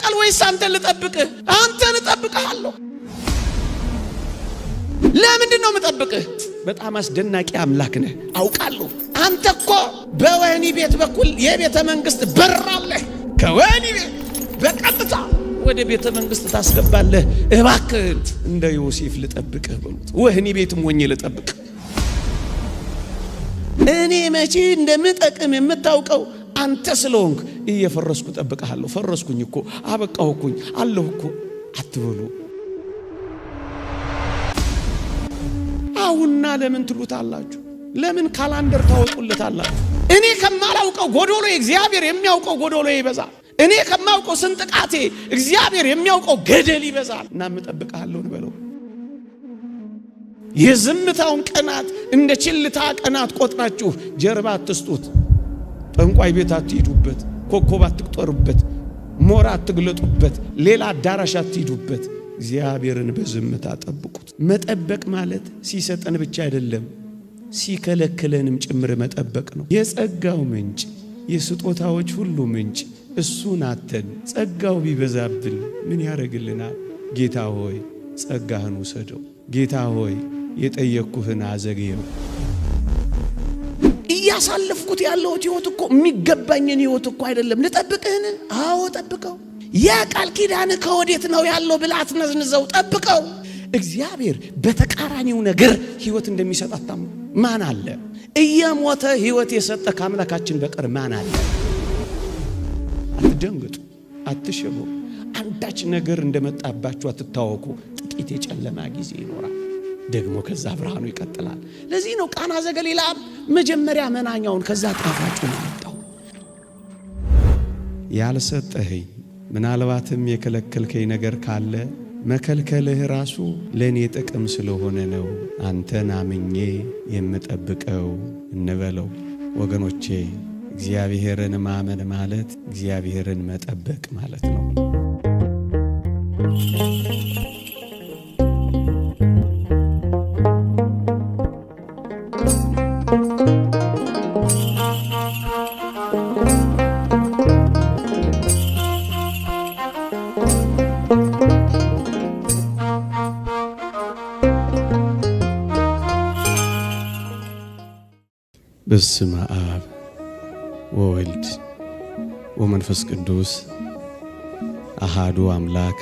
ይጠብቀኛል ወይስ አንተን ልጠብቅህ? አንተን እጠብቅሃለሁ። ለምንድን ነው የምጠብቅህ? በጣም አስደናቂ አምላክ ነህ አውቃለሁ። አንተ እኮ በወህኒ ቤት በኩል የቤተ መንግስት በር አለህ። ከወህኒ ቤት በቀጥታ ወደ ቤተ መንግስት ታስገባለህ። እባክህ እንደ ዮሴፍ ልጠብቅህ በሉት። ወህኒ ቤትም ሆኜ ልጠብቅህ። እኔ መቼ እንደምጠቅም የምታውቀው አንተ ስለሆንክ እየፈረስኩ ጠብቀሃለሁ። ፈረስኩኝ እኮ አበቃሁኩኝ አለሁ እኮ አትበሉ። አሁንና ለምን ትሉታላችሁ? ለምን ካላንደር ታወጡለታላችሁ? እኔ ከማላውቀው ጎዶሎ እግዚአብሔር የሚያውቀው ጎዶሎ ይበዛል። እኔ ከማውቀው ስንጥቃቴ እግዚአብሔር የሚያውቀው ገደል ይበዛል። እና እጠብቅሃለሁ እንበለው። የዝምታውን ቀናት እንደ ችልታ ቀናት ቆጥራችሁ ጀርባ አትስጡት። ጠንቋይ ቤት አትሂዱበት። ኮከብ አትቁጠሩበት። ሞራ አትግለጡበት። ሌላ አዳራሽ አትሂዱበት። እግዚአብሔርን በዝምታ ጠብቁት። መጠበቅ ማለት ሲሰጠን ብቻ አይደለም፣ ሲከለክለንም ጭምር መጠበቅ ነው። የጸጋው ምንጭ፣ የስጦታዎች ሁሉ ምንጭ እሱን አተን ጸጋው ቢበዛብን ምን ያደርግልናል? ጌታ ሆይ ጸጋህን ውሰደው። ጌታ ሆይ የጠየቅኩህን አዘግየው። እያሳለፍኩት ያለሁት ህይወት እኮ የሚገባኝን ህይወት እኮ አይደለም። ልጠብቅህን? አዎ ጠብቀው። ያ ቃል ኪዳን ከወዴት ነው ያለው ብለህ አትነዝንዘው፣ ጠብቀው። እግዚአብሔር በተቃራኒው ነገር ህይወት እንደሚሰጥ አታምኑ? ማን አለ? እየሞተ ህይወት የሰጠ ከአምላካችን በቀር ማን አለ? አትደንግጡ፣ አትሸቡ። አንዳች ነገር እንደመጣባችሁ አትታወቁ። ጥቂት የጨለማ ጊዜ ይኖራል፣ ደግሞ ከዛ ብርሃኑ ይቀጥላል። ለዚህ ነው ቃና ዘገሊላ መጀመሪያ መናኛውን ከዛ ጣፋጩን አመጣው። ያልሰጠኸኝ ምናልባትም የከለከልከኝ ነገር ካለ መከልከልህ ራሱ ለኔ ጥቅም ስለሆነ ነው አንተን አምኜ የምጠብቀው እንበለው። ወገኖቼ እግዚአብሔርን ማመን ማለት እግዚአብሔርን መጠበቅ ማለት ነው። በስመ አብ ወወልድ ወመንፈስ ቅዱስ አሃዱ አምላክ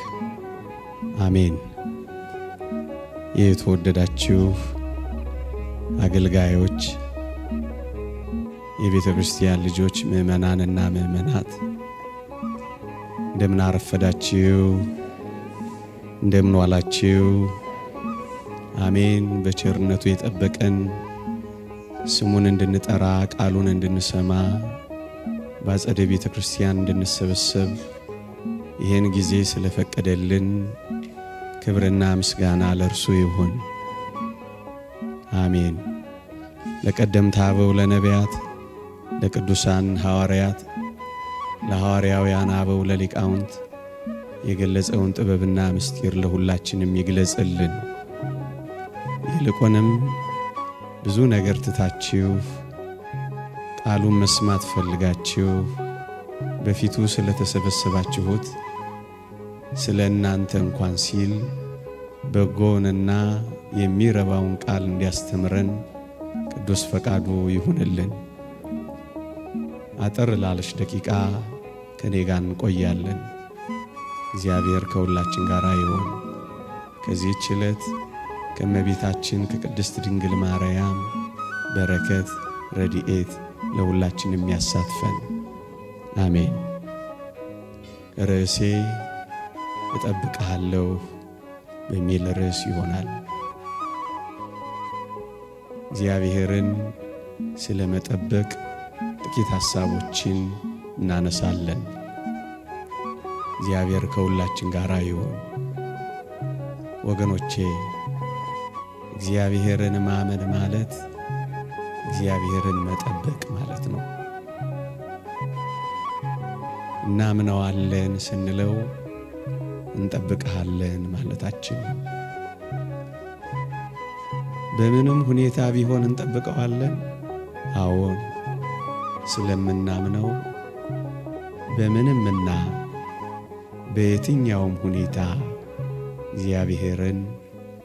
አሜን። የተወደዳችሁ አገልጋዮች፣ የቤተ ክርስቲያን ልጆች፣ ምእመናንና ምእመናት እንደምን አረፈዳችሁ? እንደምን ዋላችሁ? አሜን። በቸርነቱ የጠበቀን ስሙን እንድንጠራ ቃሉን እንድንሰማ በአጸደ ቤተ ክርስቲያን እንድንሰበሰብ ይህን ጊዜ ስለፈቀደልን ክብርና ምስጋና ለእርሱ ይሁን። አሜን። ለቀደምት አበው ለነቢያት፣ ለቅዱሳን ሐዋርያት፣ ለሐዋርያውያን አበው ለሊቃውንት የገለጸውን ጥበብና ምስጢር ለሁላችንም ይግለጽልን። ይልቁንም ብዙ ነገር ትታችሁ ቃሉን መስማት ፈልጋችሁ በፊቱ ስለተሰበሰባችሁት ስለ እናንተ እንኳን ሲል በጎንና የሚረባውን ቃል እንዲያስተምረን ቅዱስ ፈቃዱ ይሁንልን። አጠር ላለች ደቂቃ ከኔ ጋር እንቆያለን። እግዚአብሔር ከሁላችን ጋር ይሁን። ከዚህች ዕለት ከእመቤታችን ከቅድስት ድንግል ማርያም በረከት ረድኤት ለሁላችን የሚያሳትፈን አሜን። ርዕሴ እጠብቅሃለሁ በሚል ርዕስ ይሆናል። እግዚአብሔርን ስለ መጠበቅ ጥቂት ሐሳቦችን እናነሳለን። እግዚአብሔር ከሁላችን ጋር ይሁን። ወገኖቼ እግዚአብሔርን ማመን ማለት እግዚአብሔርን መጠበቅ ማለት ነው። እናምነዋለን ስንለው እንጠብቅሃለን ማለታችን። በምንም ሁኔታ ቢሆን እንጠብቀዋለን። አዎን፣ ስለምናምነው በምንምና በየትኛውም ሁኔታ እግዚአብሔርን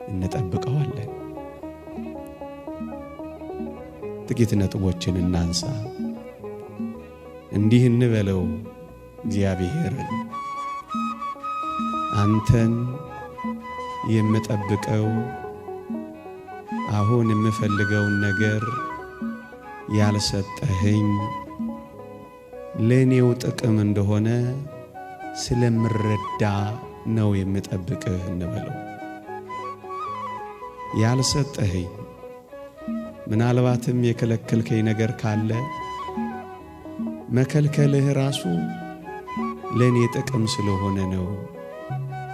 እንጠብቀዋለን። ጥቂት ነጥቦችን እናንሳ። እንዲህ እንበለው እግዚአብሔርን፣ አንተን የምጠብቀው አሁን የምፈልገውን ነገር ያልሰጠኸኝ ለእኔው ጥቅም እንደሆነ ስለምረዳ ነው የምጠብቅህ እንበለው። ያልሰጠኸኝ ምናልባትም የከለከልከኝ ነገር ካለ መከልከልህ ራሱ ለእኔ ጥቅም ስለሆነ ነው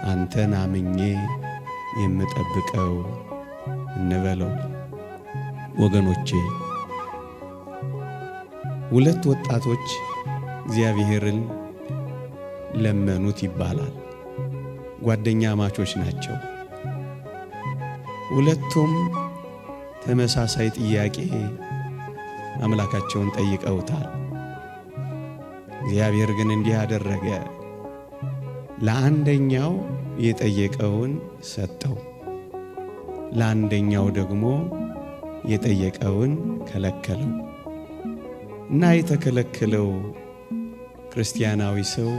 አንተን አምኜ የምጠብቀው እንበለው። ወገኖቼ፣ ሁለት ወጣቶች እግዚአብሔርን ለመኑት ይባላል። ጓደኛ ማቾች ናቸው። ሁለቱም ተመሳሳይ ጥያቄ አምላካቸውን ጠይቀውታል። እግዚአብሔር ግን እንዲህ አደረገ። ለአንደኛው የጠየቀውን ሰጠው፣ ለአንደኛው ደግሞ የጠየቀውን ከለከለው እና የተከለከለው ክርስቲያናዊ ሰው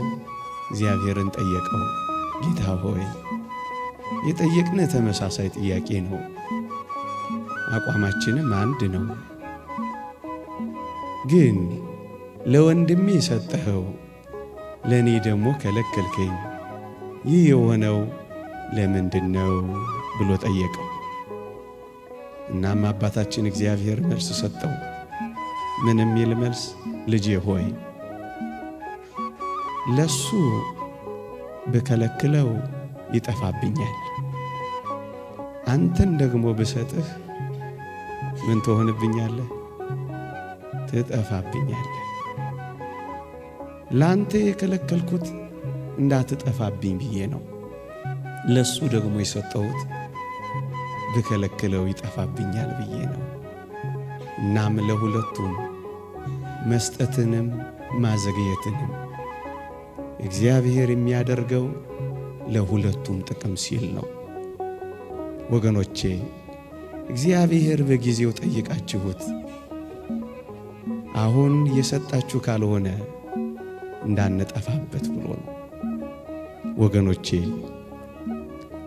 እግዚአብሔርን ጠየቀው። ጌታ ሆይ፣ የጠየቅነ ተመሳሳይ ጥያቄ ነው፣ አቋማችንም አንድ ነው። ግን ለወንድሜ ሰጠኸው፣ ለእኔ ደግሞ ከለከልከኝ። ይህ የሆነው ለምንድን ነው ብሎ ጠየቀው። እናም አባታችን እግዚአብሔር መልስ ሰጠው። ምን የሚል መልስ? ልጄ ሆይ፣ ለሱ ብከለክለው ይጠፋብኛል፣ አንተን ደግሞ ብሰጥህ ምን ትሆንብኛለህ? ትጠፋብኛለህ። ላንተ የከለከልኩት እንዳትጠፋብኝ ብዬ ነው። ለሱ ደግሞ የሰጠሁት ብከለክለው ይጠፋብኛል ብዬ ነው። እናም ለሁለቱም መስጠትንም ማዘግየትንም እግዚአብሔር የሚያደርገው ለሁለቱም ጥቅም ሲል ነው። ወገኖቼ፣ እግዚአብሔር በጊዜው ጠይቃችሁት አሁን የሰጣችሁ ካልሆነ እንዳንጠፋበት ብሎ ነው። ወገኖቼ፣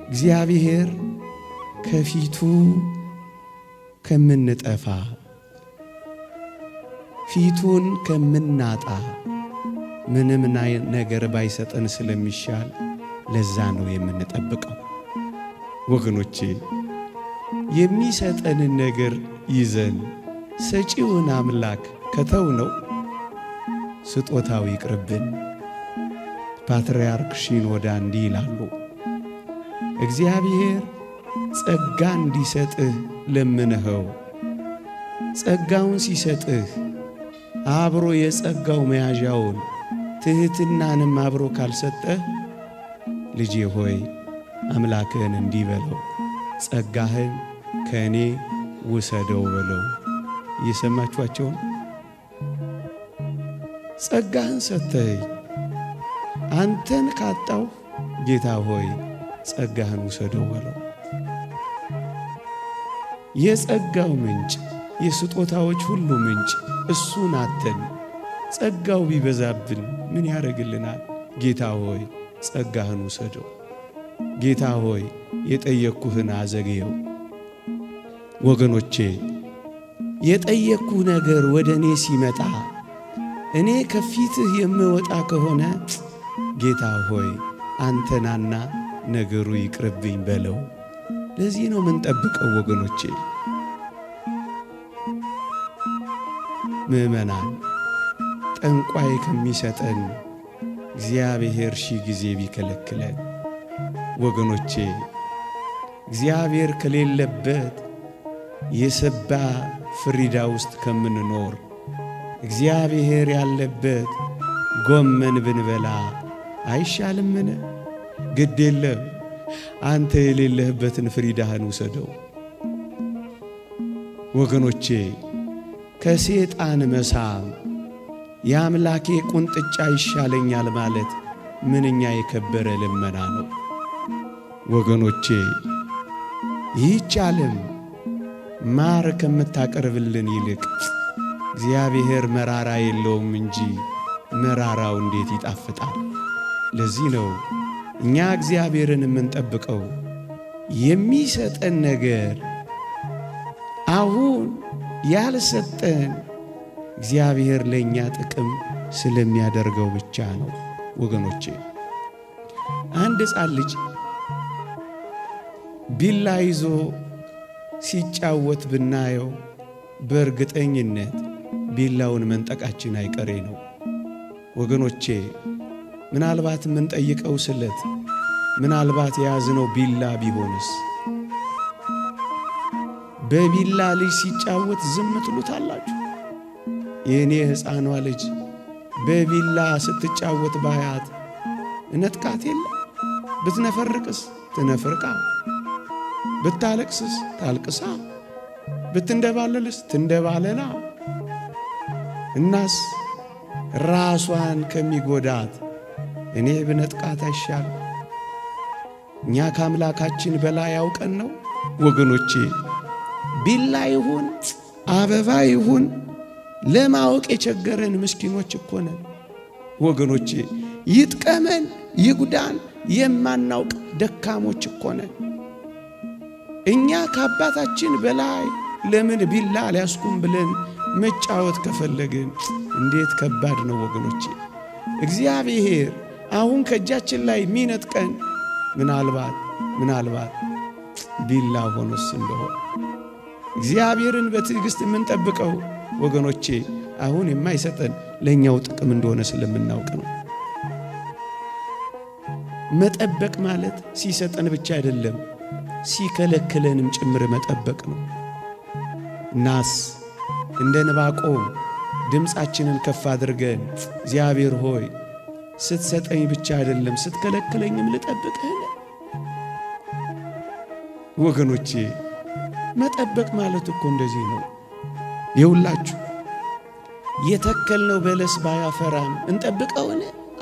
እግዚአብሔር ከፊቱ ከምንጠፋ ፊቱን ከምናጣ ምንም ነገር ባይሰጠን ስለሚሻል ለዛ ነው የምንጠብቀው። ወገኖቼ፣ የሚሰጠንን ነገር ይዘን ሰጪውን አምላክ ከተው ነው ስጦታው ይቅርብን። ፓትርያርክ ሺኖዳ እንዲህ ይላሉ፣ እግዚአብሔር ጸጋ እንዲሰጥህ ለምንኸው፣ ጸጋውን ሲሰጥህ አብሮ የጸጋው መያዣውን ትሕትናንም አብሮ ካልሰጠህ ልጄ ሆይ አምላክህን እንዲህ በለው፣ ጸጋህን ከእኔ ውሰደው በለው። እየሰማችኋቸውን? ጸጋህን ሰጥተኸኝ አንተን ካጣው ጌታ ሆይ ጸጋህን ውሰደው በለው። የጸጋው ምንጭ፣ የስጦታዎች ሁሉ ምንጭ እሱን አተን ጸጋው ቢበዛብን ምን ያደርግልናል? ጌታ ሆይ ጸጋህን ውሰደው። ጌታ ሆይ የጠየቅኩህን አዘግየው። ወገኖቼ፣ የጠየቅኩህ ነገር ወደ እኔ ሲመጣ እኔ ከፊትህ የምወጣ ከሆነ ጌታ ሆይ አንተናና ነገሩ ይቅርብኝ በለው። ለዚህ ነው ምንጠብቀው ወገኖቼ። ምእመናን፣ ጠንቋይ ከሚሰጠን እግዚአብሔር ሺህ ጊዜ ቢከለክለን፣ ወገኖቼ እግዚአብሔር ከሌለበት የሰባ ፍሪዳ ውስጥ ከምንኖር እግዚአብሔር ያለበት ጎመን ብንበላ አይሻልምን? ግድ የለም፣ አንተ የሌለህበትን ፍሪዳህን ውሰደው። ወገኖቼ፣ ከሴጣን መሳም የአምላኬ ቁንጥጫ ይሻለኛል ማለት ምንኛ የከበረ ልመና ነው ወገኖቼ። ይህች ዓለም ማር ከምታቀርብልን ይልቅ እግዚአብሔር መራራ የለውም እንጂ መራራው እንዴት ይጣፍጣል። ለዚህ ነው እኛ እግዚአብሔርን የምንጠብቀው የሚሰጠን ነገር አሁን ያልሰጠን እግዚአብሔር ለእኛ ጥቅም ስለሚያደርገው ብቻ ነው ወገኖቼ። አንድ ሕፃን ልጅ ቢላ ይዞ ሲጫወት ብናየው በእርግጠኝነት ቢላውን መንጠቃችን አይቀሬ ነው ወገኖቼ። ምናልባት የምንጠይቀው ስለት፣ ምናልባት የያዝነው ቢላ ቢሆንስ? በቢላ ልጅ ሲጫወት ዝም ትሉታላችሁ? የእኔ ሕፃኗ ልጅ በቢላ ስትጫወት ባያት እነጥቃት የለ? ብትነፈርቅስ ትነፍርቃ፣ ብታለቅስስ ታልቅሳ፣ ብትንደባለልስ ትንደባለላ። እናስ ራሷን ከሚጎዳት እኔ ብነጥቃት አይሻል? እኛ ከአምላካችን በላይ ያውቀን ነው ወገኖቼ። ቢላ ይሁን አበባ ይሁን ለማወቅ የቸገረን ምስኪኖች እኮ ነን ወገኖቼ። ይጥቀመን ይጉዳን የማናውቅ ደካሞች እኮ ነን። እኛ ከአባታችን በላይ ለምን ቢላ ሊያስቁም ብለን መጫወት ከፈለግን እንዴት ከባድ ነው ወገኖቼ። እግዚአብሔር አሁን ከእጃችን ላይ ሚነጥቀን ምናልባት ቢላ ሆኖስ እንደሆነ እግዚአብሔርን በትዕግስት የምንጠብቀው ወገኖቼ አሁን የማይሰጠን ለኛው ጥቅም እንደሆነ ስለምናውቅ ነው። መጠበቅ ማለት ሲሰጠን ብቻ አይደለም ሲከለክለንም ጭምር መጠበቅ ነው። እናስ እንደ ዕንባቆም ድምፃችንን ከፍ አድርገን እግዚአብሔር ሆይ ስትሰጠኝ ብቻ አይደለም ስትከለክለኝም ልጠብቅህ ወገኖቼ። መጠበቅ ማለት እኮ እንደዚህ ነው። ይውላችሁ የተከልነው በለስ ባያፈራም እንጠብቀውን?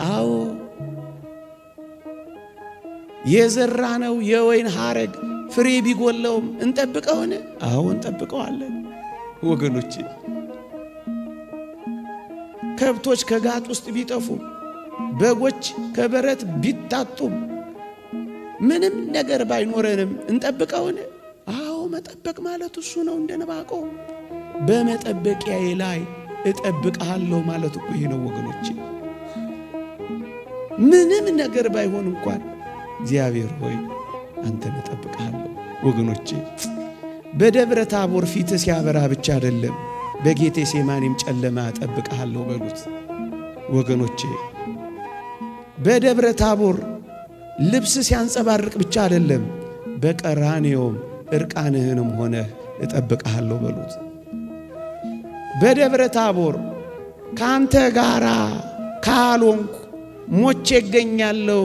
አዎ። የዘራነው የወይን ሐረግ ፍሬ ቢጎለውም እንጠብቀውን? አዎ እንጠብቀዋለን ወገኖቼ። ከብቶች ከጋጥ ውስጥ ቢጠፉ፣ በጎች ከበረት ቢታጡም፣ ምንም ነገር ባይኖረንም እንጠብቀውን? አዎ መጠበቅ ማለት እሱ ነው። እንደ ዕንባቆም በመጠበቂያዬ ላይ እጠብቅሃለሁ ማለት እኮ ይሄ ነው ወገኖቼ። ምንም ነገር ባይሆን እንኳን እግዚአብሔር ሆይ አንተን እጠብቅሃለሁ ወገኖቼ። በደብረ ታቦር ፊት ሲያበራ ብቻ አይደለም በጌቴሴማኒም ጨለማ እጠብቅሃለሁ በሉት ወገኖቼ። በደብረ ታቦር ልብስ ሲያንጸባርቅ ብቻ አይደለም በቀራንዮም እርቃንህንም ሆነህ እጠብቅሃለሁ በሉት። በደብረ ታቦር ካንተ ጋራ ካልሆንኩ ሞቼ እገኛለሁ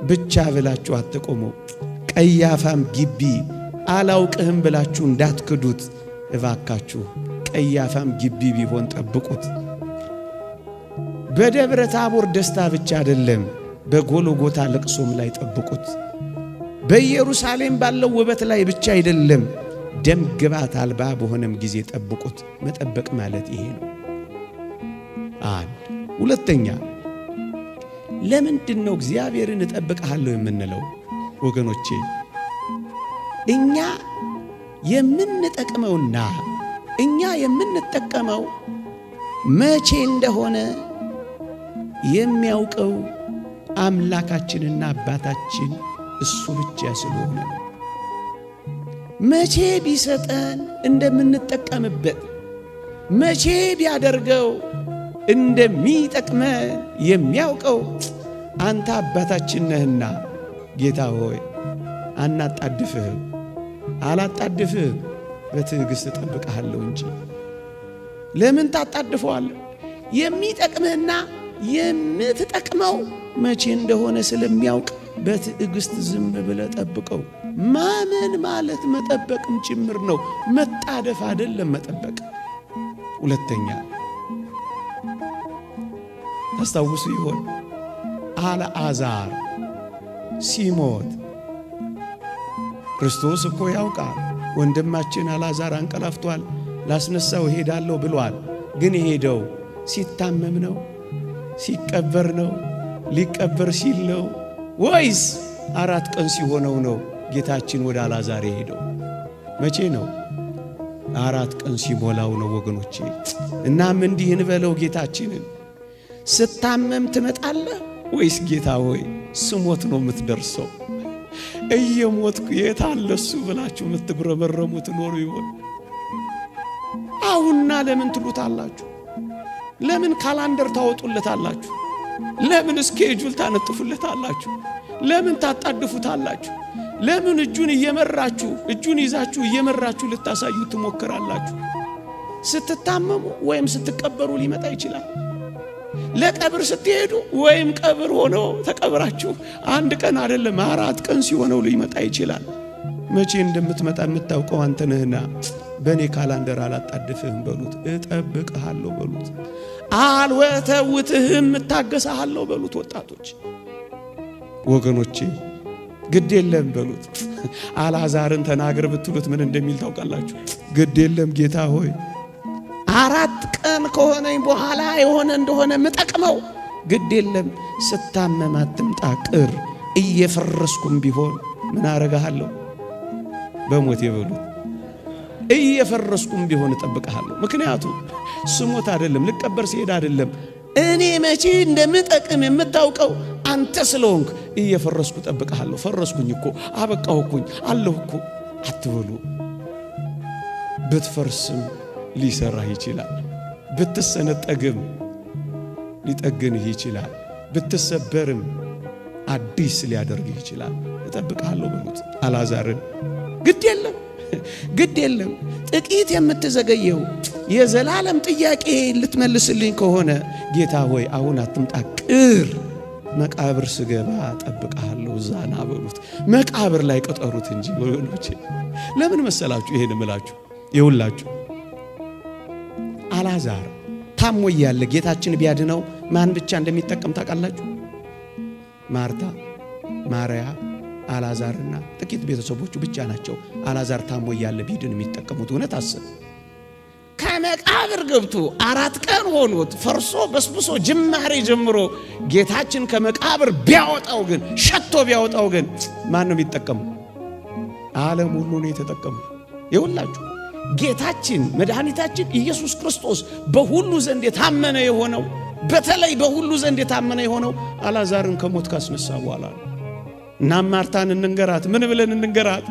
ብቻ ብላችሁ አትቆሙ። ቀያፋም ግቢ አላውቅህም ብላችሁ እንዳትክዱት እባካችሁ። ቀያፋም ግቢ ቢሆን ጠብቁት። በደብረ ታቦር ደስታ ብቻ አይደለም በጎልጎታ ለቅሶም ላይ ጠብቁት። በኢየሩሳሌም ባለው ውበት ላይ ብቻ አይደለም ደም ግባት አልባ በሆነም ጊዜ ጠብቁት። መጠበቅ ማለት ይሄ ነው። አንድ ሁለተኛ ለምንድን ነው እግዚአብሔርን እጠብቅሃለሁ የምንለው ወገኖቼ? እኛ የምንጠቅመውና እኛ የምንጠቀመው መቼ እንደሆነ የሚያውቀው አምላካችንና አባታችን እሱ ብቻ ስለሆነ መቼ ቢሰጠን እንደምንጠቀምበት መቼ ቢያደርገው እንደሚጠቅመን የሚያውቀው አንተ አባታችን ነህና ጌታ ሆይ አናጣድፍህም፣ አላጣድፍህም፣ በትዕግሥት እጠብቅሃለሁ እንጂ። ለምን ታጣድፈዋለህ? የሚጠቅምህና የምትጠቅመው መቼ እንደሆነ ስለሚያውቅ በትዕግሥት ዝም ብለህ ጠብቀው። ማመን ማለት መጠበቅም ጭምር ነው። መጣደፍ አይደለም መጠበቅ። ሁለተኛ ታስታውሱ ይሆን አልዓዛር ሲሞት ክርስቶስ እኮ ያውቃል። ወንድማችን አልዓዛር አንቀላፍቷል፣ ላስነሳው እሄዳለሁ ብሏል። ግን የሄደው ሲታመም ነው? ሲቀበር ነው? ሊቀበር ሲል ነው? ወይስ 4 ቀን ሲሆነው ነው ጌታችን ወደ አልዓዛር የሄደው? መቼ ነው? 4 ቀን ሲሞላው ነው ወገኖቼ። እናም እንዲህ እንበለው ጌታችንን፣ ስታመም ትመጣለህ ወይስ ጌታ ሆይ ስሞት ነው የምትደርሰው? እየሞትኩ የት አለ እሱ ብላችሁ የምትጉረመረሙ ትኖሩ ይሆን? አሁንና ለምን ትሉታላችሁ? ለምን ካላንደር ታወጡለታላችሁ? ለምን ስኬጁል ታነጥፉለታላችሁ? ለምን ታጣድፉታላችሁ? ለምን እጁን ይዛችሁ እየመራችሁ ልታሳዩ ትሞክራላችሁ? ስትታመሙ ወይም ስትቀበሩ ሊመጣ ይችላል። ለቀብር ስትሄዱ ወይም ቀብር ሆኖ ተቀብራችሁ 1 ቀን አይደለም 4 ቀን ሲሆነው ሊመጣ ይችላል። መቼ እንደምትመጣ የምታውቀው አንተ ነህና በእኔ ካላንደር አላጣድፍህም በሉት። እጠብቅሃለሁ በሉት። አልወተውትህም እታገሳለሁ በሉት። ወጣቶች ወገኖቼ ግድ የለም በሉት። አልዓዛርን ተናገር ብትሉት ምን እንደሚል ታውቃላችሁ? ግድ የለም ጌታ ሆይ 4 ቀን ከሆነኝ በኋላ የሆነ እንደሆነ ምጠቅመው፣ ግድ የለም ስታመም አትምጣ ቅር፣ እየፈረስኩም ቢሆን ምን አረጋለሁ? በሞት የበሉት እየፈረስኩም ቢሆን እጠብቅሃለሁ። ምክንያቱም ስሞት አይደለም ልቀበር ሲሄድ አይደለም፣ እኔ መቼ እንደምጠቅም የምታውቀው አንተ ስለሆንክ እየፈረስኩ እጠብቅሃለሁ። ፈረስኩኝ እኮ አበቃሁኩኝ አለሁ እኮ አትበሉ። ብትፈርስም ሊሰራህ ይችላል። ብትሰነጠግም ሊጠግንህ ይችላል። ብትሰበርም አዲስ ሊያደርግህ ይችላል። እጠብቅሃለሁ በሉት አልዓዛርን። ግድ የለም ጥቂት የምትዘገየው የዘላለም ጥያቄ ልትመልስልኝ ከሆነ ጌታ ሆይ አሁን አትምጣ ቅር፣ መቃብር ስገባ እጠብቅሃለሁ ዛና በሉት። መቃብር ላይ ቀጠሩት እንጂ ወገኖቼ። ለምን መሰላችሁ ይሄን እምላችሁ? ይውላችሁ አልዓዛር ታሞ እያለ ጌታችን ቢያድነው ማን ብቻ እንደሚጠቀም ታውቃላችሁ? ማርታ፣ ማርያም፣ አልዓዛርና ጥቂት ቤተሰቦቹ ብቻ ናቸው አልዓዛር ታሞ እያለ ቢድን የሚጠቀሙት። እውነት አስብ። ከመቃብር ገብቶ 4 ቀን ሆኖት ፈርሶ በስብሶ ጅማሬ ጀምሮ ጌታችን ከመቃብር ቢያወጣው ግን ሸቶ ቢያወጣው ግን ማን ነው የሚጠቀመው? ዓለም ሁሉ ነው የተጠቀመው። ይውላችሁ ጌታችን መድኃኒታችን ኢየሱስ ክርስቶስ በሁሉ ዘንድ የታመነ የሆነው በተለይ በሁሉ ዘንድ የታመነ የሆነው አልዓዛርን ከሞት ካስነሳ በኋላ ነው። እና ማርታን እንንገራት። ምን ብለን እንንገራት?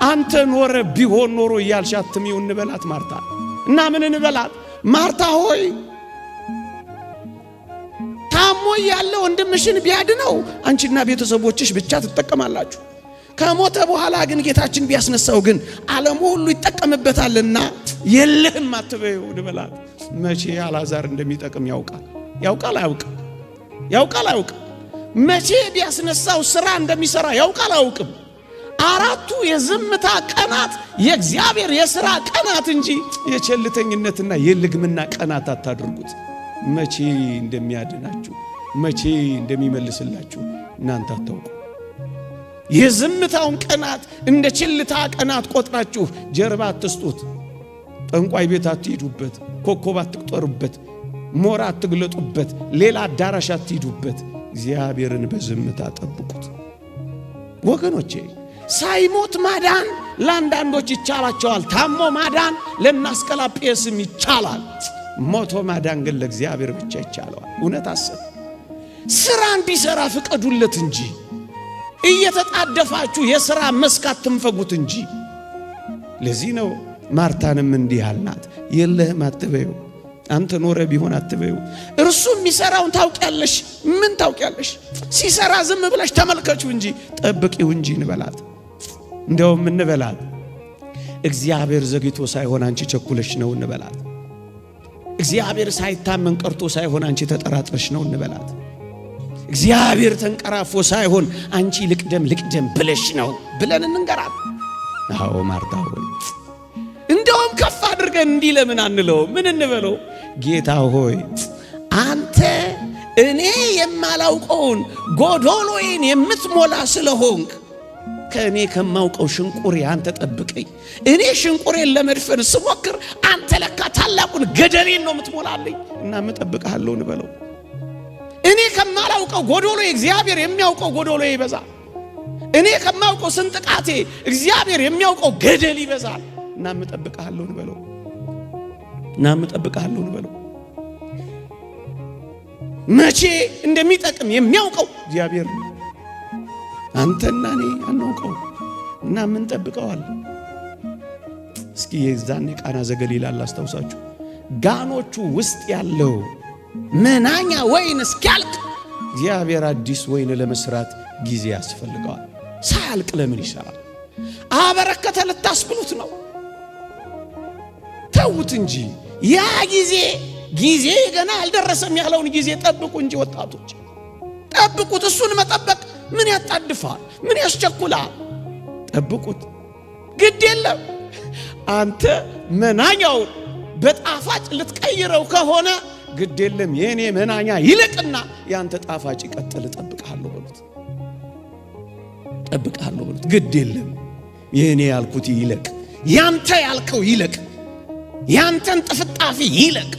አንተ ኖረ ቢሆን ኖሮ እያልሻት ትሚው እንበላት ማርታ። እና ምን እንበላት? ማርታ ሆይ ታሞ ያለ ወንድምሽን ቢያድነው አንቺና ቤተሰቦችሽ ብቻ ትጠቀማላችሁ። ከሞተ በኋላ ግን ጌታችን ቢያስነሳው ግን ዓለም ሁሉ ይጠቀምበታልና የለህም አትበይው እንበላት። መቼ አልዓዛር እንደሚጠቅም ያውቃል አያውቅም? መቼ ቢያስነሳው ስራ እንደሚሰራ ያውቃል አያውቅም? 4ቱ የዝምታ ቀናት የእግዚአብሔር የሥራ ቀናት እንጂ የቸልተኝነትና የልግምና ቀናት አታድርጉት። መቼ እንደሚያድናችሁ መቼ እንደሚመልስላችሁ እናንተ አታውቁ። የዝምታውን ቀናት እንደ ችልታ ቀናት ቆጥራችሁ ጀርባ አትስጡት። ጠንቋይ ቤት አትሂዱበት፣ ኮከብ አትቁጠሩበት፣ ሞራ አትግለጡበት፣ ሌላ አዳራሽ አትሂዱበት። እግዚአብሔርን በዝምታ ጠብቁት ወገኖቼ። ሳይሞት ማዳን ለአንዳንዶች ይቻላቸዋል። ታሞ ማዳን ለናስቀላጴስም ይቻላል። ሞቶ ማዳን ግን ለእግዚአብሔር ብቻ ይቻለዋል። እውነት አሰብ ስራ እንዲሰራ ፍቀዱለት እንጂ እየተጣደፋችሁ የሥራ መስካት ትንፈጉት እንጂ። ለዚህ ነው ማርታንም እንዲህ አልናት፣ የለህም አትበዩ። አንተ ኖረ ቢሆን አትበዩ። እርሱ የሚሰራውን ታውቂያለሽ። ምን ታውቂያለሽ? ሲሰራ ዝም ብለሽ ተመልከቹ እንጂ ጠብቂው እንጂ እንበላት። እንደውም እንበላት እግዚአብሔር ዘግይቶ ሳይሆን አንቺ ቸኩለሽ ነው እንበላት። እግዚአብሔር ሳይታመን ቀርቶ ሳይሆን አንቺ ተጠራጥረሽ ነው እንበላት። እግዚአብሔር ተንቀራፎ ሳይሆን አንቺ ልቅደም ብለሽ ነው ብለን እንንገራት። አዎ ማርታ ሆይ እንደውም ከፍ አድርገን እንዲህ ለምን አንለው? ምን እንበለው? ጌታ ሆይ አንተ እኔ የማላውቀውን ጎዶሎዬን የምትሞላ ስለሆንክ ከእኔ ከማውቀው ሽንቁሬ አንተ ጠብቀኝ። እኔ ሽንቁሬን ለመድፈን ስሞክር አንተ ለካ ታላቁን ገደሌን ነው የምትሞላልኝ እና እጠብቅሃለሁ እንበለው። እኔ ከማላውቀው ጎዶሎዬ እግዚአብሔር የሚያውቀው ጎዶሎዬ ይበዛል። እኔ ከማውቀው ስንጥቃቴ እግዚአብሔር የሚያውቀው ገደል ይበዛል እና እጠብቅሃለሁ እንበለው። መቼ እንደሚጠቅም የሚያውቀው እግዚአብሔር ነው። አንተና እኔ አናውቀው እና ምን ጠብቀዋል? እስኪ የዛኔ ቃና ዘገሊላ አስታውሳችሁ። ጋኖቹ ውስጥ ያለው መናኛ ወይን እስኪያልቅ እግዚአብሔር አዲስ ወይን ለመስራት ጊዜ ያስፈልገዋል። ሳያልቅ ለምን ይሰራል? አበረከተ ልታስብሉት ነው? ተውት እንጂ ያ ጊዜ ገና አልደረሰም ያለውን ጊዜ ጠብቁ እንጂ ወጣቶች ጠብቁት። እሱን መጠበቅ ምን ያጣድፋል? ምን ያስቸኩላል? ጠብቁት። ግድ የለም አንተ መናኛው በጣፋጭ ልትቀይረው ከሆነ ግድ የለም የኔ መናኛ ይለቅና ያንተ ጣፋጭ ይቀጥል። ጠብቃለሁ በሉት። ግድ የለም የኔ ያልኩት ይለቅ፣ ያንተ ያልከው ይለቅ፣ ያንተን ጥፍጣፊ ይለቅ፣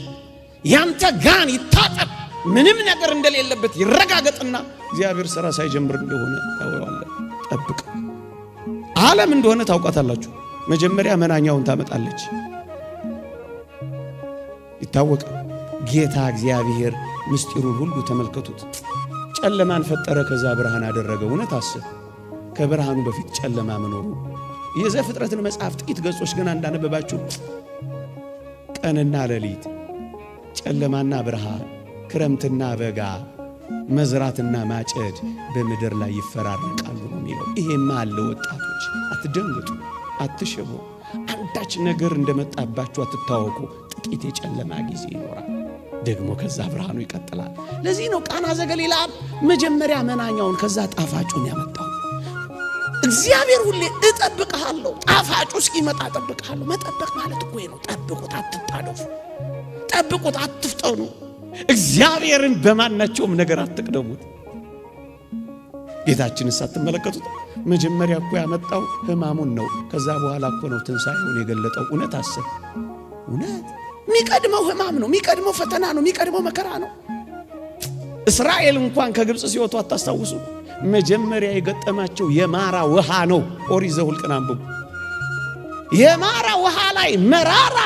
ያንተ ጋን ይታጠብ፣ ምንም ነገር እንደሌለበት ይረጋገጥና እግዚአብሔር ሥራ ሳይጀምር እንደሆነ ታወራለህ። ጠብቅ። ዓለም እንደሆነ ታውቃታላችሁ። መጀመሪያ መናኛውን ታመጣለች። ይታወቃል። ጌታ እግዚአብሔር ምስጢሩን ሁሉ ተመልከቱት። ጨለማን ፈጠረ፣ ከዛ ብርሃን አደረገ። እውነት አስብ፣ ከብርሃኑ በፊት ጨለማ መኖሩ። የዘፍጥረትን መጽሐፍ ጥቂት ገጾች ገና እንዳነበባችሁ ቀንና ሌሊት፣ ጨለማና ብርሃን፣ ክረምትና በጋ፣ መዝራትና ማጨድ በምድር ላይ ይፈራረቃሉ ነው የሚለው። ይሄማ አለ። ወጣቶች አትደንግጡ፣ አትሽቡ። አንዳች ነገር እንደመጣባችሁ አትታወቁ። ጥቂት የጨለማ ጊዜ ይኖራል፣ ደግሞ ከዛ ብርሃኑ ይቀጥላል። ለዚህ ነው ቃና ዘገሊላ መጀመሪያ መናኛውን ከዛ ጣፋጩን ያመጣው። እግዚአብሔር ሁሌ እጠብቅሃለሁ፣ ጣፋጩ እስኪመጣ እጠብቅሃለሁ። መጠበቅ ማለት እኮ ነው። ጠብቁት፣ አትጣደፉ። ጠብቁት፣ አትፍጠኑ። እግዚአብሔርን በማናቸውም ነገር አትቅደሙት። ጌታችንስ አትመለከቱት? መጀመሪያ እኮ ያመጣው ሕማሙን ነው። ከዛ በኋላ እኮ ነው ትንሣኤውን የገለጠው። እውነት አሰብ። እውነት የሚቀድመው ሕማም ነው፣ የሚቀድመው ፈተና ነው፣ የሚቀድመው መከራ ነው። እስራኤል እንኳን ከግብፅ ሲወጡ አታስታውሱ? መጀመሪያ የገጠማቸው የማራ ውሃ ነው። ኦሪት ዘኍልቍን አንብቡ። የማራ ውሃ ላይ መራራ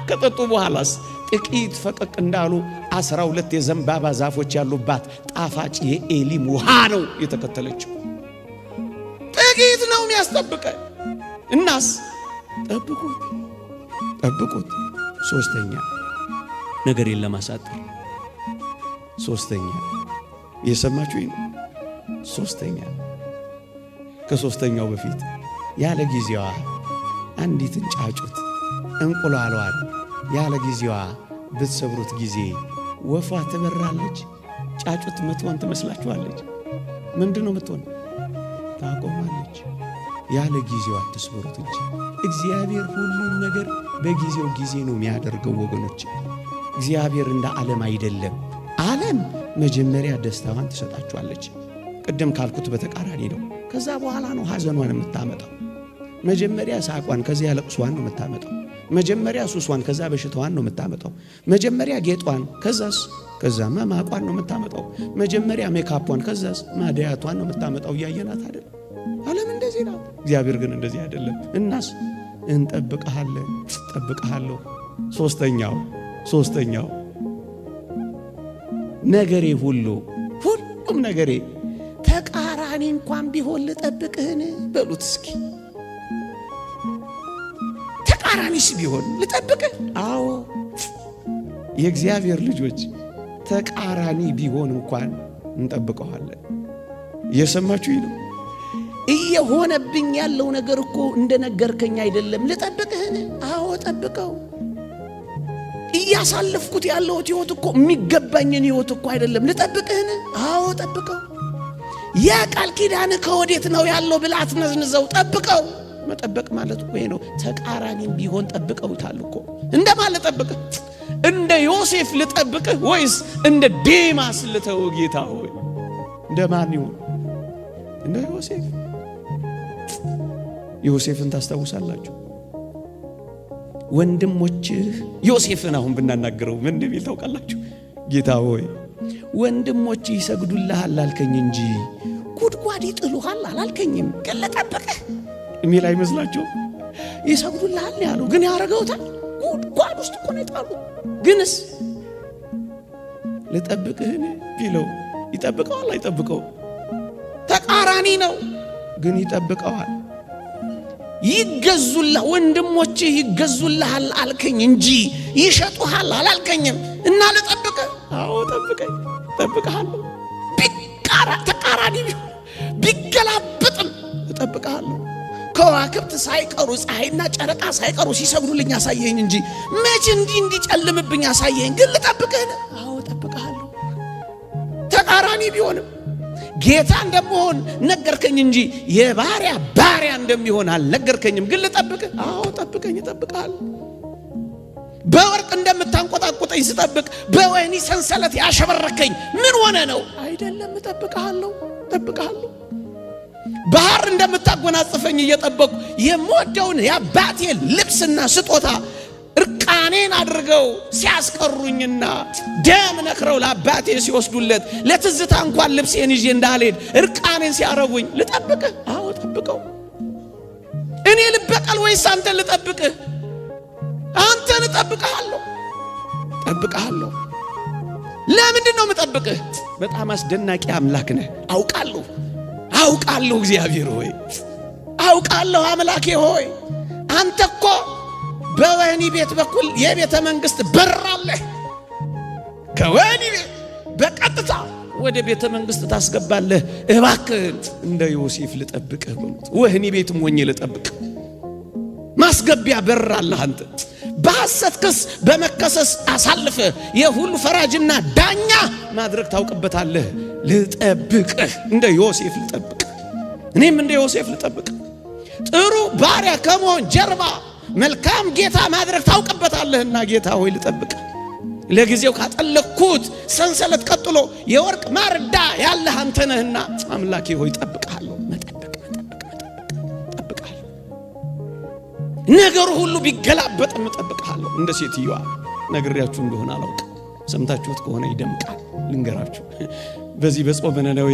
ከጠጡ በኋላስ ጥቂት ፈቀቅ እንዳሉ 12 የዘንባባ ዛፎች ያሉባት ጣፋጭ የኤሊም ውሃ ነው የተከተለችው። ጥቂት ነው የሚያስጠብቀን። እናስ ጠብቁት። ሶስተኛ ነገርን ለማሳጠር፣ ሶስተኛ የሰማችሁኝ ነው። ሶስተኛ ከሶስተኛው በፊት ያለ ጊዜዋ አንዲትን ጫጩት እንቁላሏን ያለ ጊዜዋ ብትሰብሩት ጊዜ ወፏ ትበራለች። ጫጩት ምትሆን ትመስላችኋለች? ምንድነው ምትሆን? ታቆማለች። ያለ ጊዜዋ አትስበሩት እንጂ እግዚአብሔር ሁሉም ነገር በጊዜው ጊዜ ነው የሚያደርገው። ወገኖች እግዚአብሔር እንደ ዓለም አይደለም። ዓለም መጀመሪያ ደስታዋን ትሰጣችኋለች። ቅድም ካልኩት በተቃራኒ ነው። ከዛ በኋላ ነው ሐዘኗን የምታመጣው። መጀመሪያ ሳቋን ከዚያ ለቅሷን ነው የምታመጣው። መጀመሪያ ሱሷን ከዛ በሽታዋን ነው የምታመጣው። መጀመሪያ ጌጧን ከዛማ ማቋን ነው የምታመጣው። መጀመሪያ ሜካፖን ከዛስ ማዲያቷን ነው የምታመጣው። እያየናት አይደል? ዓለም እንደዚህ ናት። እግዚአብሔር ግን እንደዚህ አይደለም። እናስ ጠብቀሃለሁ። ሶስተኛው ነገሬ ሁሉም ነገሬ ተቃራኒ እንኳን ቢሆን ልጠብቅህን በሉት እስኪ። ተቃራኒስ ቢሆን ልጠብቅህ? አዎ የእግዚአብሔር ልጆች ተቃራኒ ቢሆን እንኳን እንጠብቀዋለን። እየሰማችሁኝ ነው? እየሆነብኝ ያለው ነገር እኮ እንደነገርከኝ አይደለም። ልጠብቅህን? አዎ ጠብቀው። እያሳለፍኩት ያለሁት ሕይወት እኮ የሚገባኝን ሕይወት እኮ አይደለም። ልጠብቅህን? አዎ ጠብቀው። ያ ቃል ኪዳን ከወዴት ነው ያለው ብለህ አትነዝንዘው። ጠብቀው። መጠበቅ ማለት እኮ ነው። ተቃራኒም ቢሆን ጠብቀውታል እኮ። እንደማለት ጠብቅ። እንደ ዮሴፍ ልጠብቅህ ወይስ እንደ ዴማስ ልተው ጌታ ሆይ? እንደማን ይሁን? እንደ ዮሴፍ። ዮሴፍን ታስታውሳላችሁ? ወንድሞችህ ዮሴፍን አሁን ብናናገረው ምን እንደሚል ታውቃላችሁ? ጌታ ሆይ ወንድሞችህ ይሰግዱልሃል አልከኝ እንጂ ጉድጓድ ይጥሉሃል አላልከኝም፣ ግን ልጠብቅህ የሚል አይመስላችሁ? ይሰግዱልሃል ያለው ግን ያረገውታል። ጉድጓድ ውስጥ እኮ ነው የጣሉት። ግንስ ልጠብቅህን ቢለው ይጠብቀዋል አይጠብቀው? ተቃራኒ ነው፣ ግን ይጠብቀዋል። ይገዙልህ ወንድሞችህ ይገዙልሃል አልከኝ እንጂ ይሸጡሃል አላልከኝም እና ልጠብቅህ? አዎ ጠብቀኝ፣ ጠብቅሃለሁ። ተቃራኒ ቢገላበጥም እጠብቅሃለሁ። ከዋክብት ሳይቀሩ ፀሐይና ጨረቃ ሳይቀሩ ሲሰግዱልኝ አሳየኝ እንጂ መቼ እንዲጨልምብኝ አሳየኝ፣ ግን ልጠብቅህ? አዎ እጠብቅሃለሁ። ተቃራኒ ቢሆንም ጌታ እንደምሆን ነገርከኝ እንጂ የባሪያ ባሪያ እንደሚሆን አልነገርከኝም፣ ግን ልጠብቅህ? አዎ ጠብቀኝ፣ እጠብቅሃለሁ። በወርቅ እንደምታንቆጣቆጠኝ ስጠብቅ በወህኒ ሰንሰለት ያሸበረከኝ ምን ሆነ ነው? አይደለም፣ እጠብቅሃለሁ፣ እጠብቅሃለሁ። ባህር እንደምታጎናጽፈኝ እየጠበቁ የምወደውን የአባቴ ልብስና ስጦታ እርቃኔን አድርገው ሲያስቀሩኝና ደም ነክረው ለአባቴ ሲወስዱለት ለትዝታ እንኳን ልብሴን ይዤ እንዳልሄድ እርቃኔን ሲያረጉኝ ልጠብቅህ? አዎ ጠብቀው። እኔ ልበቀል ወይስ አንተን ልጠብቅህ? አንተን እጠብቅሃለሁ፣ እጠብቅሃለሁ። ለምንድን ነው የምጠብቅህ? በጣም አስደናቂ አምላክ ነህ። አውቃለሁ እግዚአብሔር ሆይ፣ አውቃለሁ አምላኬ ሆይ። አንተ እኮ በወህኒ ቤት በኩል የቤተ መንግስት በር አለህ። ከወህኒ ቤት በቀጥታ ወደ ቤተ መንግስት ታስገባለህ። እባክህ እንደ ዮሴፍ ልጠብቅህ በሉት። ወህኒ ቤትም ሆኜ ልጠብቅህ። ማስገቢያ በር አለህ አንተ። በሐሰት ክስ በመከሰስ አሳልፈ የሁሉ ፈራጅና ዳኛ ማድረግ ታውቅበታለህ። ልጠብቅህ፣ እንደ ዮሴፍ ልጠብቅህ። እኔም እንደ ዮሴፍ ልጠብቅህ። ጥሩ ባሪያ ከመሆን ጀርባ መልካም ጌታ ማድረግ ታውቅበታለህና ጌታ ሆይ ልጠብቅህ። ለጊዜው ካጠለቅኩት ሰንሰለት ቀጥሎ የወርቅ ማርዳ ያለህ አንተ ነህና አምላኬ ሆይ ጠብቅሃለሁ። ጠብቅሃለሁ። ነገሩ ሁሉ ቢገላበጥም እጠብቅሃለሁ። እንደ ሴትዮዋ ነግሬያችሁ እንደሆነ አላውቅም። ሰምታችሁት ከሆነ ይደምቃል። ልንገራችሁ። በዚህ በጾመ ነነዌ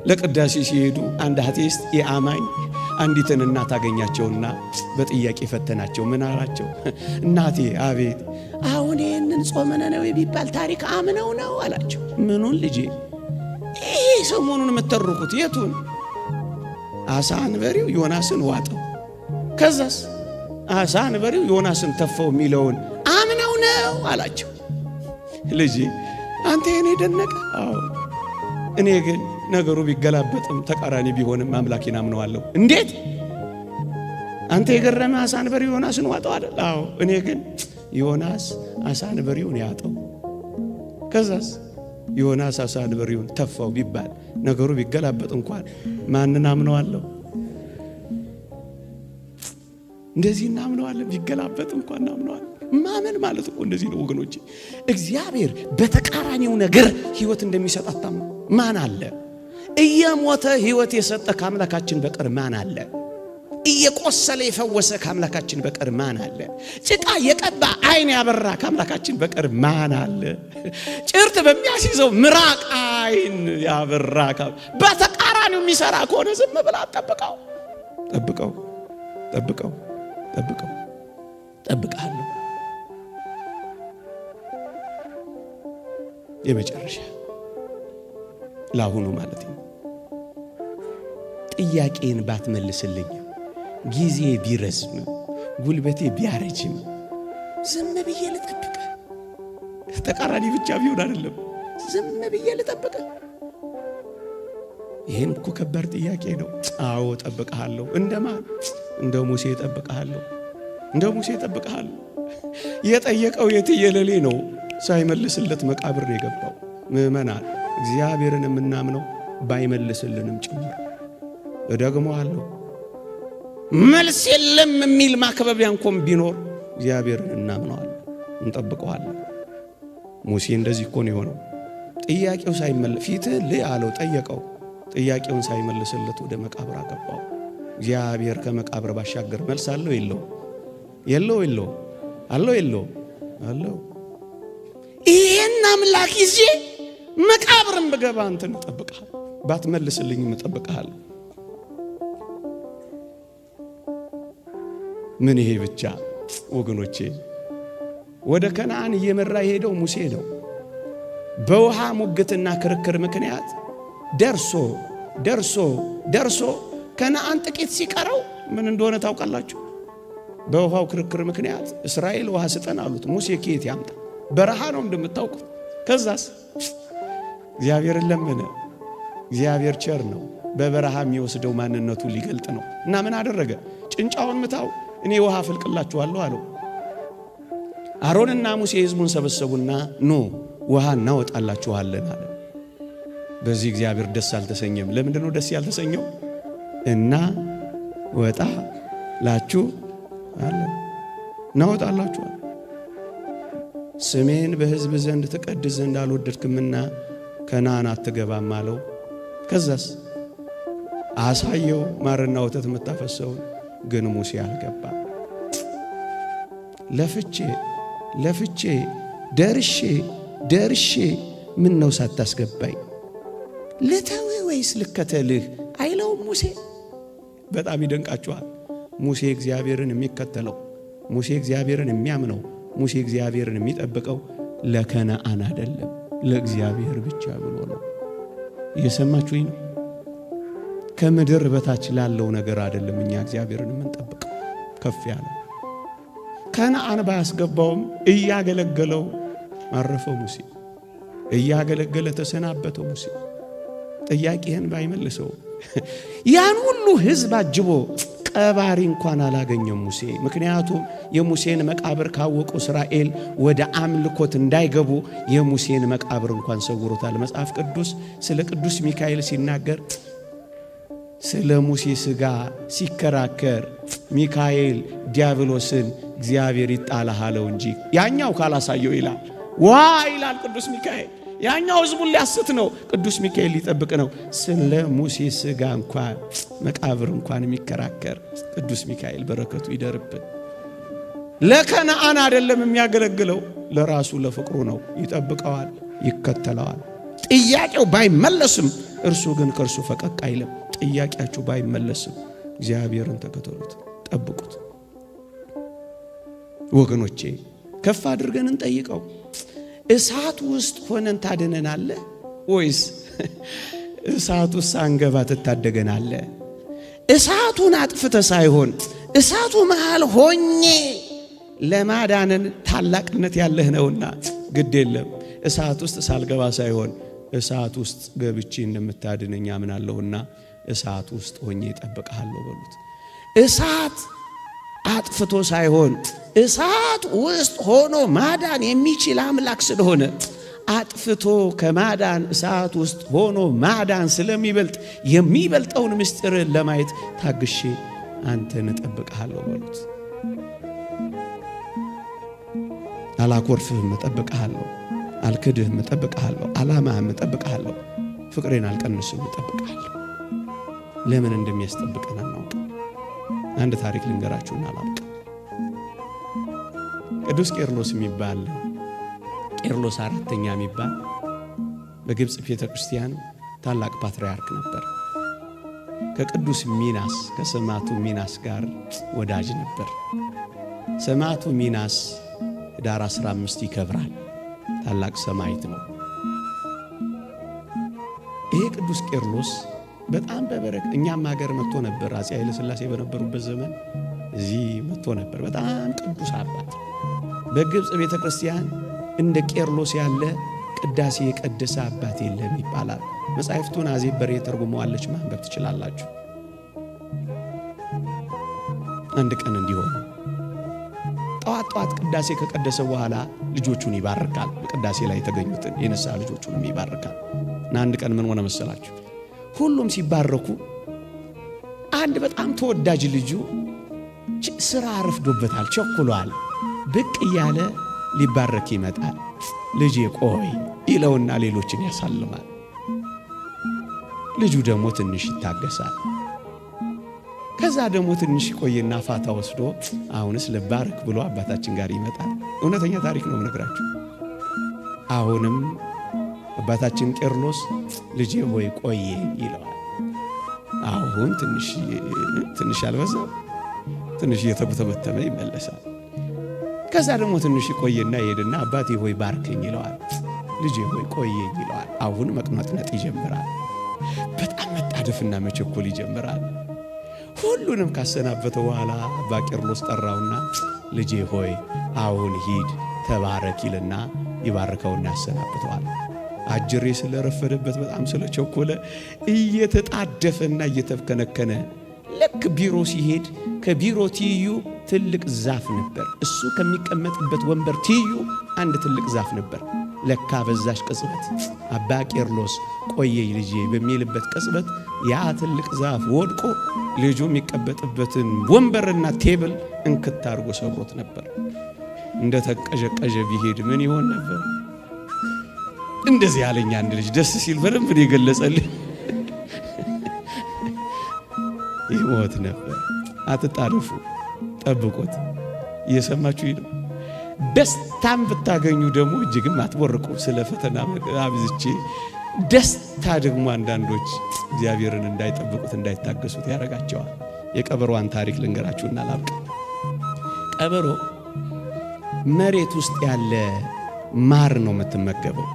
ለቅዳሴ ሲሄዱ አንድ አቴስት የአማኝ አንዲትን እናት አገኛቸውና በጥያቄ ፈተናቸው። ምን አላቸው? እናቴ አቤት፣ አሁን ይህንን ጾመ ነነዌ ቢባል ታሪክ አምነው ነው አላቸው። ምኑን ልጄ? ይሄ ሰሞኑን የምትተርኩት የቱን? አሳ አንበሪው ዮናስን ዋጠው፣ ከዛስ አሳ አንበሪው ዮናስን ተፋው የሚለውን አምነው ነው አላቸው። ልጄ አንተ የኔ ደነቀ? አዎ። እኔ ግን ነገሩ ቢገላበጥም ተቃራኒ ቢሆንም አምላኬን አምነዋለሁ። እንዴት? አንተ የገረመ አሳ አንበሪው ዮናስን ዋጠው አይደል? አዎ። እኔ ግን ዮናስ አሳ አንበሪውን ያጠው፣ ከዛስ ዮናስ አሳ አንበሪውን ተፋው ቢባል ነገሩ ቢገላበጥ እንኳን ማንን አምነዋለሁ? እንደዚህ እናምነዋለን። ቢገላበጥ እንኳን እናምነዋለን። ማመን ማለት እኮ እንደዚህ ነው ወገኖቼ። እግዚአብሔር በተቃራኒው ነገር ሕይወት እንደሚሰጣት ማን አለ? እየሞተ ሕይወት የሰጠ ከአምላካችን በቀር ማን አለ? እየቆሰለ የፈወሰ ከአምላካችን በቀር ማን አለ? ጭቃ የቀባ ዓይን ያበራ ከአምላካችን በቀር ማን አለ? ጭርት በሚያስይዘው ምራቅ ዓይን ያበራ በተቃራኒው የሚሰራ ከሆነ ዝም ብላ ጠብቀው፣ ጠብቀው፣ ጠብቀው፣ ጠብቀው። ጠብቃለሁ። የመጨረሻ ለአሁኑ ማለት ነው። ጥያቄን ባትመልስልኝ፣ ጊዜ ቢረዝም፣ ጉልበቴ ቢያረጅም ዝም ብዬ ልጠብቅ። ተቃራኒ ብቻ ቢሆን አይደለም፣ ዝም ብዬ ልጠብቅ። ይሄም እኮ ከባድ ጥያቄ ነው። አዎ ጠብቀሃለሁ። እንደማን? እንደ ሙሴ ጠብቀሃለሁ። እንደ ሙሴ ጠብቀሃለሁ። የጠየቀው የትየለሌ ነው። ሳይመልስለት መቃብር ነው የገባው። ምእመናን እግዚአብሔርን የምናምነው ባይመልስልንም ጭምር እደግመዋለሁ። መልስ የለም የሚል ማክበቢያ እንኳን ቢኖር እግዚአብሔርን እናምነዋለን፣ እንጠብቀዋለን። ሙሴ እንደዚህ እኮ ነው የሆነው። ጥያቄው ሳይመለስ ፊትህን ልይ አለው፣ ጠየቀው። ጥያቄውን ሳይመልስለት ወደ መቃብር አገባው። እግዚአብሔር ከመቃብር ባሻገር መልስ አለው የለው? የለው የለው? አለው የለው? አለው። ይሄን አምላክ ይዤ መቃብርን ብገባ አንተን እጠብቅሃለሁ፣ ባትመልስልኝም እጠብቅሃለሁ። ምን ይሄ ብቻ ወገኖቼ! ወደ ከነዓን እየመራ የሄደው ሙሴ ነው። በውሃ ሙግትና ክርክር ምክንያት ደርሶ ከነዓን ጥቂት ሲቀረው ምን እንደሆነ ታውቃላችሁ? በውሃው ክርክር ምክንያት እስራኤል ውሃ ስጠን አሉት። ሙሴ ከየት ያምጣ? በረሃ ነው እንደምታውቁት። ከዛስ እግዚአብሔርን ለመነ። እግዚአብሔር ቸር ነው። በበረሃ የሚወስደው ማንነቱን ሊገልጥ ነው። እና ምን አደረገ? ጭንጫውን ምታው፣ እኔ ውሃ አፈልቅላችኋለሁ አለው። አሮንና ሙሴ ሕዝቡን ሰበሰቡና ኑ ውሃ እናወጣላችኋለን አለ። በዚህ እግዚአብሔር ደስ አልተሰኘም። ለምንድን ነው ደስ ያልተሰኘው? እና ወጣ ላችሁ አለ፣ እናወጣላችኋል። ስሜን በሕዝብ ዘንድ ትቀድስ ዘንድ አልወደድክምና ከነዓን አትገባም አለው። ከዛስ አሳየው ማርና ወተት የምታፈሰውን። ግን ሙሴ አልገባም። ለፍቼ ደርሼ ምን ነው ሳታስገባኝ? ልተውህ ወይስ ልከተልህ አይለውም ሙሴ። በጣም ይደንቃችኋል። ሙሴ እግዚአብሔርን የሚከተለው፣ ሙሴ እግዚአብሔርን የሚያምነው፣ ሙሴ እግዚአብሔርን የሚጠብቀው ለከነዓን አይደለም፣ ለእግዚአብሔር ብቻ ብሎ ነው። እየሰማችሁኝ ነው? ከምድር በታች ላለው ነገር አይደለም እኛ እግዚአብሔርን የምንጠብቀው። ከፍ ያለ ከነዓን ባያስገባውም እያገለገለው አረፈው ሙሴ። እያገለገለ ተሰናበተው ሙሴ። ጥያቄህን ባይመልሰው ያን ሁሉ ሕዝብ አጅቦ ቀባሪ እንኳን አላገኘም ሙሴ። ምክንያቱም የሙሴን መቃብር ካወቁ እስራኤል ወደ አምልኮት እንዳይገቡ የሙሴን መቃብር እንኳን ሰውሮታል። መጽሐፍ ቅዱስ ስለ ቅዱስ ሚካኤል ሲናገር ስለ ሙሴ ሥጋ ሲከራከር ሚካኤል ዲያብሎስን እግዚአብሔር ይጣላሃለው እንጂ ያኛው ካላሳየው ይላል። ዋ ይላል ቅዱስ ሚካኤል። ያኛው ሕዝቡን ሊያስት ነው፣ ቅዱስ ሚካኤል ሊጠብቅ ነው። ስለ ሙሴ ሥጋ እንኳን መቃብር እንኳን የሚከራከር ቅዱስ ሚካኤል በረከቱ ይደርብን። ለከነዓን አይደለም የሚያገለግለው፣ ለራሱ ለፍቅሩ ነው። ይጠብቀዋል፣ ይከተለዋል። ጥያቄው ባይመለስም እርሱ ግን ከእርሱ ፈቀቅ አይልም። ጥያቄያችሁ ባይመለስም እግዚአብሔርን ተከተሉት፣ ጠብቁት። ወገኖቼ ከፍ አድርገን እንጠይቀው። እሳት ውስጥ ሆነን ታድነናለህ ወይስ እሳት ውስጥ አንገባ ትታደገናለህ? እሳቱን አጥፍተ ሳይሆን እሳቱ መሃል ሆኜ ለማዳንን ታላቅነት ያለህ ነውና ግድ የለም እሳት ውስጥ ሳልገባ ሳይሆን እሳት ውስጥ ገብቼ እንደምታድነኝ አምናለሁና እሳት ውስጥ ሆኜ እጠብቅሃለሁ በሉት። እሳት አጥፍቶ ሳይሆን እሳት ውስጥ ሆኖ ማዳን የሚችል አምላክ ስለሆነ አጥፍቶ ከማዳን እሳት ውስጥ ሆኖ ማዳን ስለሚበልጥ የሚበልጠውን ምስጢር ለማየት ታግሼ አንተን እጠብቅሃለሁ በሉት። አላኮርፍህም፣ እጠብቅሃለሁ። አልክድህም፣ እጠብቅሃለሁ። ዓላማህም እጠብቅሃለሁ። ፍቅሬን አልቀንስም፣ እጠብቅሃለሁ። ለምን እንደሚያስጠብቀን አናውቅም። አንድ ታሪክ ልንገራችሁና አላውቅም። ቅዱስ ቄርሎስ የሚባል ቄርሎስ አራተኛ የሚባል በግብፅ ቤተ ክርስቲያን ታላቅ ፓትርያርክ ነበር። ከቅዱስ ሚናስ ከሰማዕቱ ሚናስ ጋር ወዳጅ ነበር። ሰማዕቱ ሚናስ ኅዳር 15 ይከብራል። ታላቅ ሰማዕት ነው። ይሄ ቅዱስ ቄርሎስ በጣም በበረከት እኛም ሀገር መጥቶ ነበር። አፄ ኃይለ ሥላሴ በነበሩበት ዘመን እዚህ መጥቶ ነበር። በጣም ቅዱስ አባት። በግብፅ ቤተ ክርስቲያን እንደ ቄርሎስ ያለ ቅዳሴ የቀደሰ አባት የለም ይባላል። መጻሕፍቱን አዜብ በሬ ተርጉመዋለች፣ ማንበብ ትችላላችሁ። አንድ ቀን እንዲሆን ጠዋት ቅዳሴ ከቀደሰ በኋላ ልጆቹን ይባርካል። በቅዳሴ ላይ የተገኙትን የነሳ ልጆቹንም ይባርካል። እና አንድ ቀን ምን ሆነ መሰላችሁ? ሁሉም ሲባረኩ አንድ በጣም ተወዳጅ ልጁ ስራ አረፍዶበታል፣ ቸኩሏል። ብቅ እያለ ሊባረክ ይመጣል። ልጄ ቆይ ይለውና ሌሎችን ያሳልማል። ልጁ ደግሞ ትንሽ ይታገሳል። ከዛ ደግሞ ትንሽ ቆይና ፋታ ወስዶ አሁንስ ልባረክ ብሎ አባታችን ጋር ይመጣል። እውነተኛ ታሪክ ነው የምነግራችሁ። አሁንም አባታችን ቄርሎስ ልጄ ሆይ ቆይ ይለዋል። አሁን ትንሽ አልበዛም? ትንሽ እየተጉተመተመ ይመለሳል። ከዛ ደግሞ ትንሽ ቆይና ይሄድና አባቴ ሆይ ባርከኝ ይለዋል። ልጄ ሆይ ቆየኝ ይለዋል። አሁን መቅነጥነጥ ይጀምራል። በጣም መጣደፍና መቸኮል ይጀምራል። ሁሉንም ካሰናበተ በኋላ አባ ቄርሎስ ጠራውና ልጄ ሆይ አሁን ሂድ ተባረክ ይልና ይባርከውና ያሰናብተዋል። አጅሬ ስለረፈደበት በጣም ስለቸኮለ እየተጣደፈና እየተከነከነ ልክ ቢሮ ሲሄድ ከቢሮ ትይዩ ትልቅ ዛፍ ነበር። እሱ ከሚቀመጥበት ወንበር ትይዩ አንድ ትልቅ ዛፍ ነበር። ለካ በዛሽ ቅጽበት አባ ቄርሎስ ቆየኝ ልጄ በሚልበት ቅጽበት ያ ትልቅ ዛፍ ወድቆ ልጁ የሚቀመጥበትን ወንበርና ቴብል እንክት አድርጎ ሰብሮት ነበር። እንደ ተቀዠቀዠ ቢሄድ ምን ይሆን ነበር? እንደዚህ ያለኝ አንድ ልጅ ደስ ሲል በደንብ የገለጸልኝ ይሞት ነበር። አትጣደፉ፣ ጠብቁት። እየሰማችሁ ነው። ደስታም ብታገኙ ደግሞ እጅግም አትቦርቁ። ስለ ፈተና አብዝቼ ደስታ ደግሞ አንዳንዶች እግዚአብሔርን እንዳይጠብቁት እንዳይታገሱት ያደርጋቸዋል። የቀበሮዋን ታሪክ ልንገራችሁና ላብቅ። ቀበሮ መሬት ውስጥ ያለ ማር ነው የምትመገበው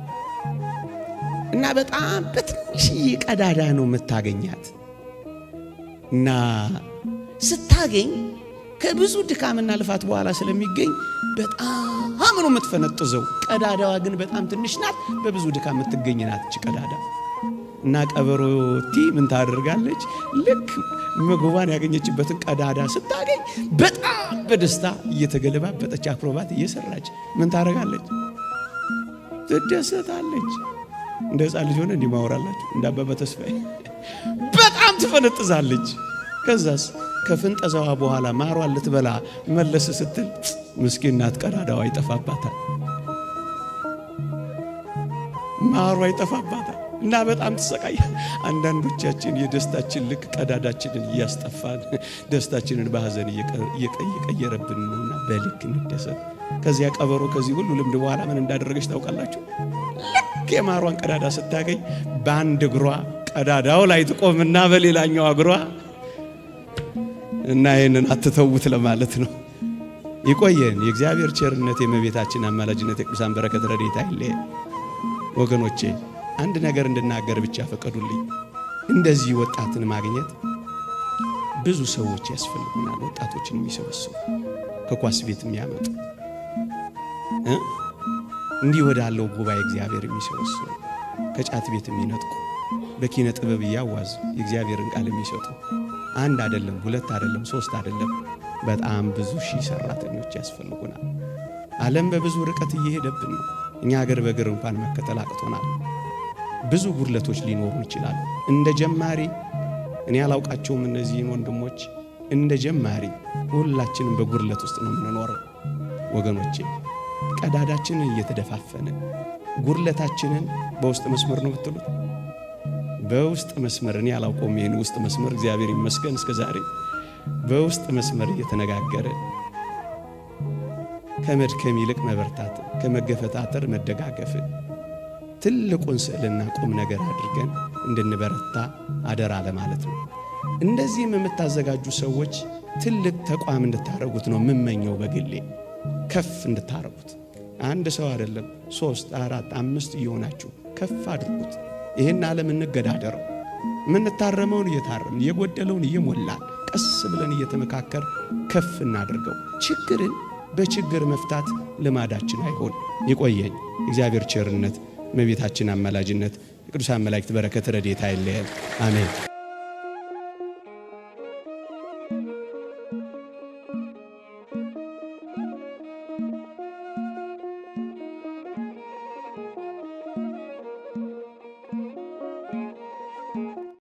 እና በጣም በትንሽዬ ቀዳዳ ነው የምታገኛት እና ስታገኝ ከብዙ ድካምና ልፋት በኋላ ስለሚገኝ በጣም ነው የምትፈነጥዘው። ቀዳዳዋ ግን በጣም ትንሽ ናት። በብዙ ድካም የምትገኝ ናት እቺ ቀዳዳ። እና ቀበሮቲ ምን ታደርጋለች? ልክ ምግቧን ያገኘችበትን ቀዳዳ ስታገኝ በጣም በደስታ እየተገለባበጠች አክሮባት እየሰራች ምን ታደርጋለች? ትደሰታለች። እንደ ሕፃን ልጅ ሆነ እንዲህ ማወራላችሁ እንደ አባባ ተስፋዬ በጣም ትፈነጥዛለች። ከዛስ ከፍንጠዛዋ በኋላ ማሯን ልትበላ መለስ ስትል ምስኪን ናት፣ ቀዳዳዋ ይጠፋባታል፣ ማሯ ይጠፋባታል እና በጣም ትሰቃይ። አንዳንዶቻችን የደስታችን ልክ ቀዳዳችንን እያስጠፋን ደስታችንን በሐዘን እየቀየረብን ነውና በልክ እንደሰት። ከዚያ ቀበሮ ከዚህ ሁሉ ልምድ በኋላ ምን እንዳደረገች ታውቃላችሁ? ልክ የማሯን ቀዳዳ ስታገኝ በአንድ እግሯ ቀዳዳው ላይ ትቆምና በሌላኛው እግሯ እና ይህንን አትተውት ለማለት ነው። ይቆየን። የእግዚአብሔር ቸርነት፣ የእመቤታችን አማላጅነት፣ የቅዱሳን በረከት ረድኤት አይለየን። ወገኖቼ አንድ ነገር እንድናገር ብቻ ፈቀዱልኝ። እንደዚህ ወጣትን ማግኘት ብዙ ሰዎች ያስፈልጉናል። ወጣቶችን የሚሰበስቡ ከኳስ ቤት የሚያመጡ እንዲህ ወዳለው ጉባኤ እግዚአብሔር የሚሰበስቡ ከጫት ቤት የሚነጥቁ በኪነ ጥበብ እያዋዙ የእግዚአብሔርን ቃል የሚሰጡ አንድ አይደለም፣ ሁለት አይደለም፣ ሶስት አይደለም፣ በጣም ብዙ ሺህ ሰራተኞች ያስፈልጉናል። ዓለም በብዙ ርቀት እየሄደብን ነው። እኛ ሀገር በእግር እንኳን መከተል አቅቶናል። ብዙ ጉድለቶች ሊኖሩ ይችላሉ። እንደ ጀማሪ እኔ አላውቃቸውም እነዚህን ወንድሞች። እንደ ጀማሪ ሁላችንም በጉድለት ውስጥ ነው የምንኖረው። ወገኖቼ ቀዳዳችንን እየተደፋፈነ ጉድለታችንን በውስጥ መስመር ነው ብትሉት በውስጥ መስመር እኔ አላውቀውም ይሄን ውስጥ መስመር እግዚአብሔር ይመስገን እስከ ዛሬ በውስጥ መስመር እየተነጋገረ ከመድከም ይልቅ መበርታት፣ ከመገፈታተር መደጋገፍ ትልቁን ስዕልና ቁም ነገር አድርገን እንድንበረታ አደራ ለማለት ነው። እንደዚህም የምታዘጋጁ ሰዎች ትልቅ ተቋም እንድታረጉት ነው የምመኘው። በግሌ ከፍ እንድታረጉት አንድ ሰው አይደለም 3 4 5 እየሆናችሁ ከፍ አድርጉት። ይህን ዓለም እንገዳደረው። የምንታረመውን እየታረምን የጎደለውን እየሞላን ቀስ ብለን እየተመካከር ከፍ እናድርገው። ችግርን በችግር መፍታት ልማዳችን አይሆን። ይቆየኝ። እግዚአብሔር ቸርነት፣ እመቤታችን አማላጅነት፣ የቅዱሳን መላእክት በረከት ረድኤት አይለየን። አሜን።